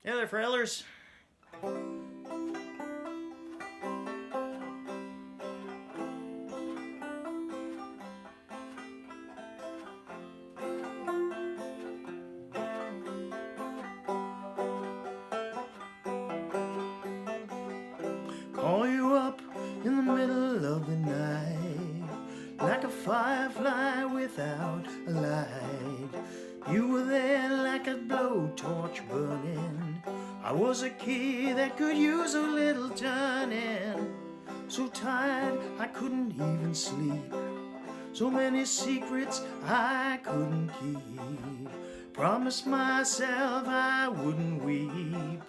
Hey there, Frailers. Call you up in the middle of the night, like a firefly without a light. You were there like a blowtorch burning. I was a key that could use a little turning. So tired I couldn't even sleep. So many secrets I couldn't keep. Promised myself I wouldn't weep.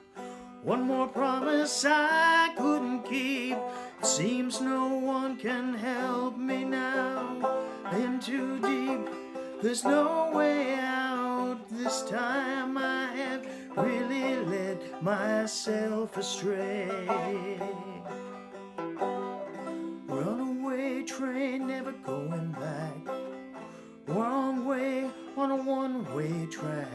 One more promise I couldn't keep. It seems no one can help me now. In too deep, there's no way out. This time I have really led myself astray. Runaway train, never going back. Wrong way on a one-way track.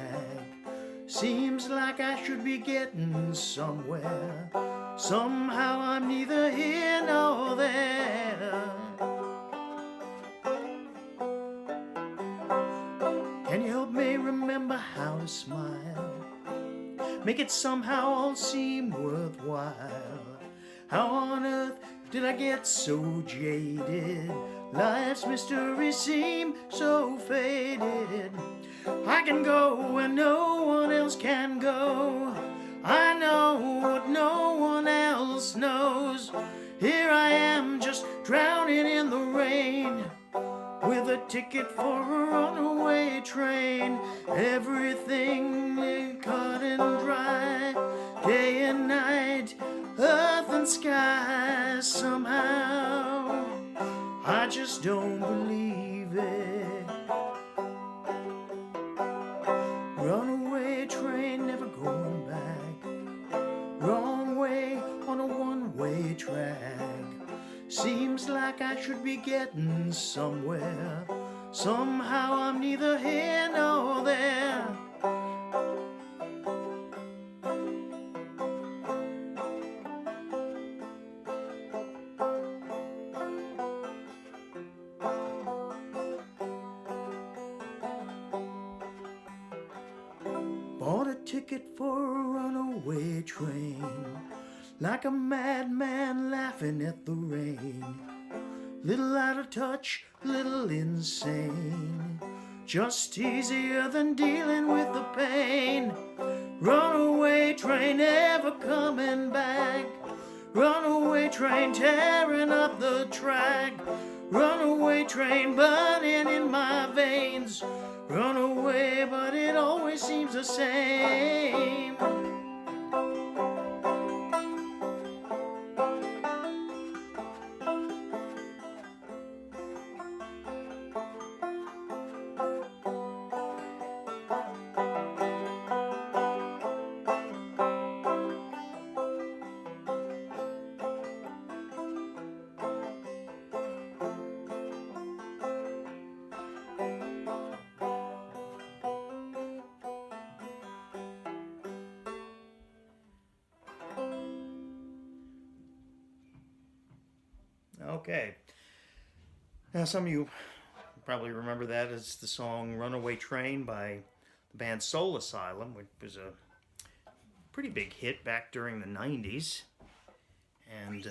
Seems like I should be getting somewhere. Somehow I'm neither here nor there. Can you help me remember how to smile? Make it somehow all seem worthwhile. How on earth did I get so jaded? Life's mysteries seem so faded. I can go where no one else can go. I know what no one else knows. Here I am just drowning in the rain, with a ticket for a runaway train. Everything cut and dry, day and night, earth and sky. Somehow I just don't believe it. Runaway train, never going back. Wrong way on a one-way track. Seems like I should be getting somewhere. Somehow I'm neither here nor there. Bought a ticket for a runaway train, like a madman laughing at the rain. Little out of touch, little insane, just easier than dealing with the pain. Runaway train, never coming back. Runaway train, tearing up the track. Runaway train, burning in my veins. Runaway, but it always seems the same. Okay. Now, some of you probably remember that as the song Runaway Train by the band Soul Asylum, which was a pretty big hit back during the 90s. And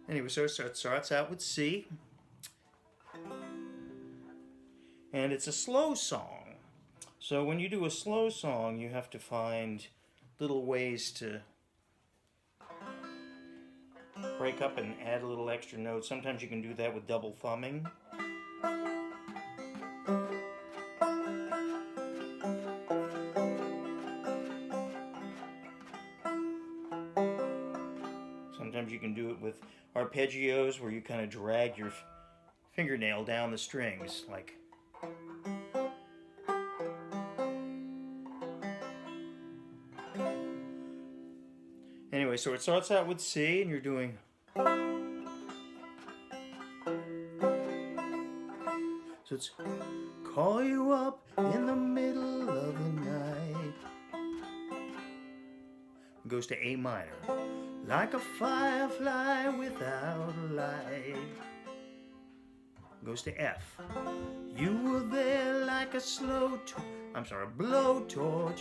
anyway, so it starts out with C. And it's a slow song. So when you do a slow song, you have to find little ways to break up and add a little extra note. Sometimes you can do that with double thumbing. Sometimes you can do it with arpeggios, where you kind of drag your fingernail down the strings, like. Anyway, so it starts out with C, and you're doing. So it's call you up in the middle of the night. Goes to A minor, like a firefly without a light. Goes to F. You were there like a blowtorch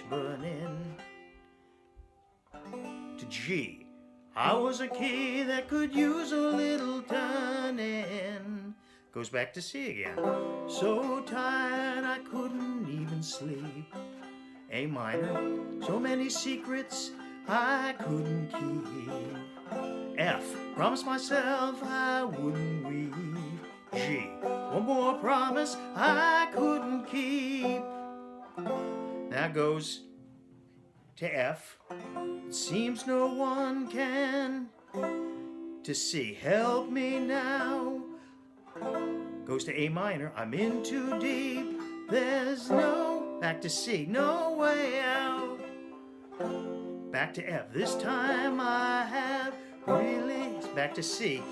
burning. To G. I was a key that could use a little turning. Goes back to C again. So tired I couldn't even sleep. A minor. So many secrets I couldn't keep. F. Promised myself I wouldn't weep. G. One more promise I couldn't keep. Now goes to F. It seems no one can. To C. Help me now. Goes to A minor. I'm in too deep. There's no. Back to C. No way out. Back to F. This time I have really. Back to C.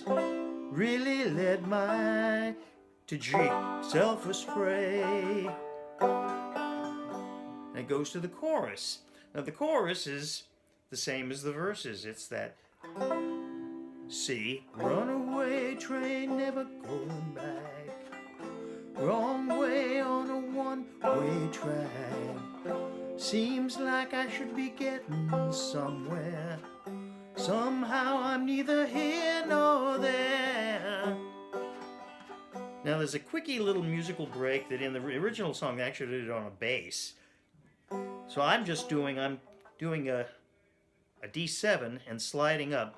Really led my. To G. Self astray. And it goes to the chorus. Now the chorus is the same as the verses. It's that C. Runaway train never going back. Wrong way on a one-way track. Seems like I should be getting somewhere. Somehow I'm neither here nor there. Now there's a quickie little musical break that in the original song they actually did it on a bass. So I'm doing a D7 and sliding up.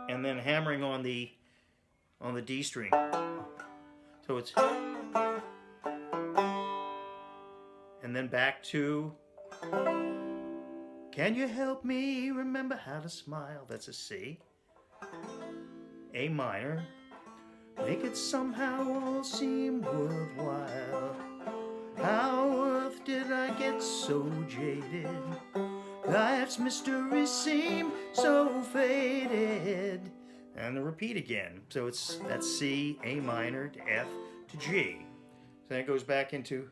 And then hammering on the D string. So it's and then back to Can you help me remember how to smile? That's a C. A minor. Make it somehow all seem worthwhile. How on earth did I get so jaded? Life's mysteries seem so faded. And the repeat again. So that's C, A minor to F to G. So then it goes back into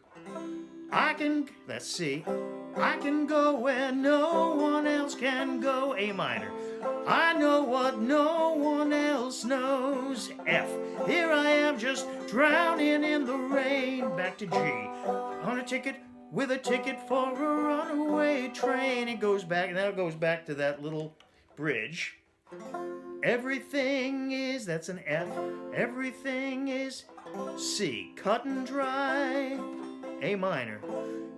that's C. I can go where no one else can go. A minor. I know what no one else knows. F. Here I am just drowning in the rain. Back to G. On a ticket with a ticket for a runaway train. It goes back. Now it goes back to that little bridge. Everything is, that's an F. Everything is C. Cut and dry. A minor.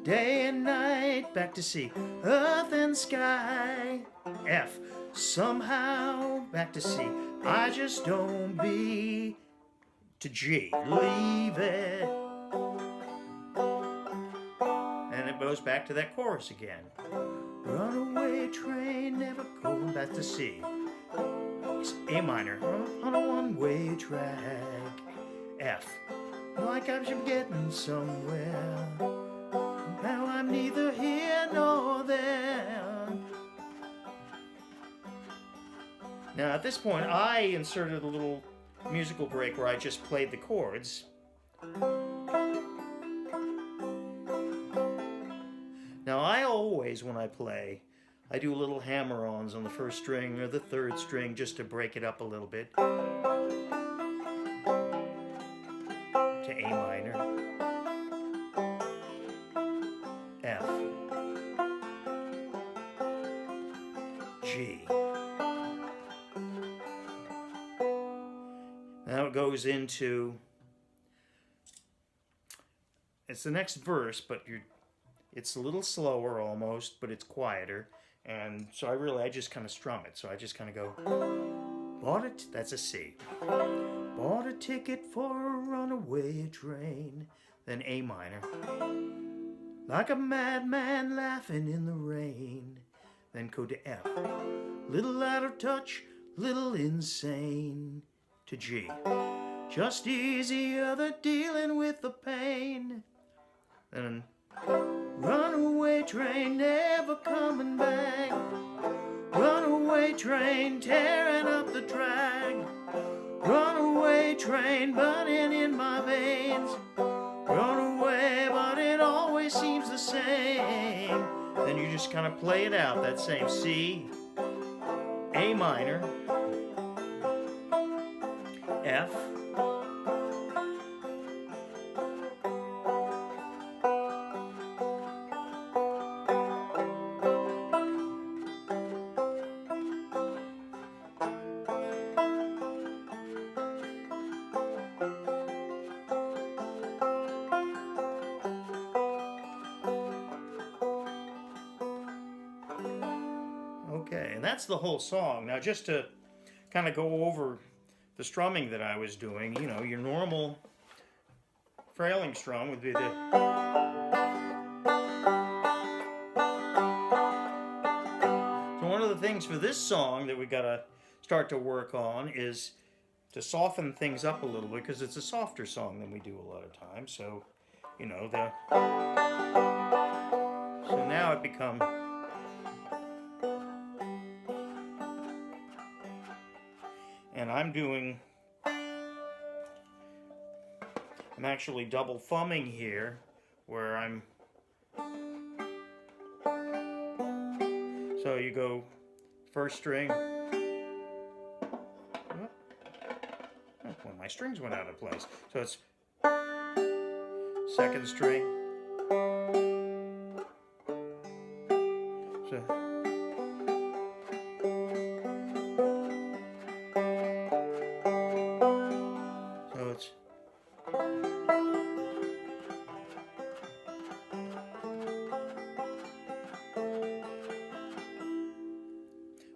Day and night. Back to C. Earth and sky. F. Somehow. Back to C. I just don't be. To G. Leave it. And it goes back to that chorus again. Runaway train never going. Back to C. A minor on a one-way track. F. Like I should be getting somewhere. Now I'm neither here nor there. Now at this point I inserted a little musical break where I just played the chords. Now I always, when I play, I do little hammer-ons on the first string or the third string just to break it up a little bit. To A minor. F. G. Now it goes into, it's the next verse, but it's a little slower almost, but it's quieter. And so I just kind of strum it. So I just kind of go, that's a C. Bought a ticket for a runaway train. Then A minor. Like a madman laughing in the rain. Then go to F. Little out of touch, little insane. To G. Just easier the dealing with the pain. Then runaway train never coming back. Runaway train tearing up the track. Runaway train burning in my veins. Run away, but it always seems the same. Then you just kind of play it out, that same C, A minor, F, okay, and that's the whole song. Now just to kind of go over the strumming that I was doing, you know, your normal Frailing strum would be the... So one of the things for this song that we gotta start to work on is to soften things up a little bit, because it's a softer song than we do a lot of times. So, you know, so now it becomes... And I'm actually double thumbing here, where I'm... So you go first string. Well, my strings went out of place. So it's second string. So it's...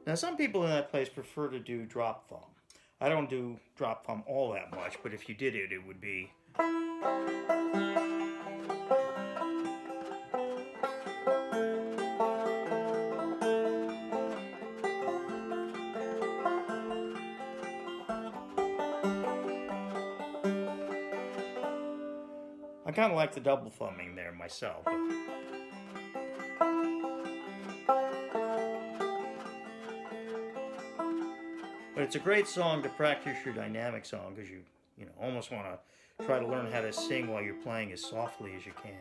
Now some people in that place prefer to do drop thumb. I don't do drop thumb all that much, but if you did it, it would be... I kind of like the double thumbing there myself. But it's a great song to practice your dynamics on, because you know, almost want to try to learn how to sing while you're playing as softly as you can.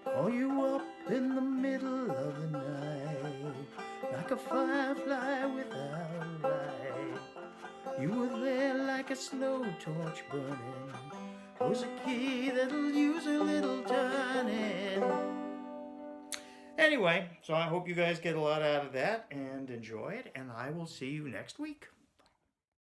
Call you up in the middle of the night, like a firefly without a light. You were there like a snow torch burning. Was a key that'll use a little turning. Anyway, so I hope you guys get a lot out of that and enjoy it, and I will see you next week.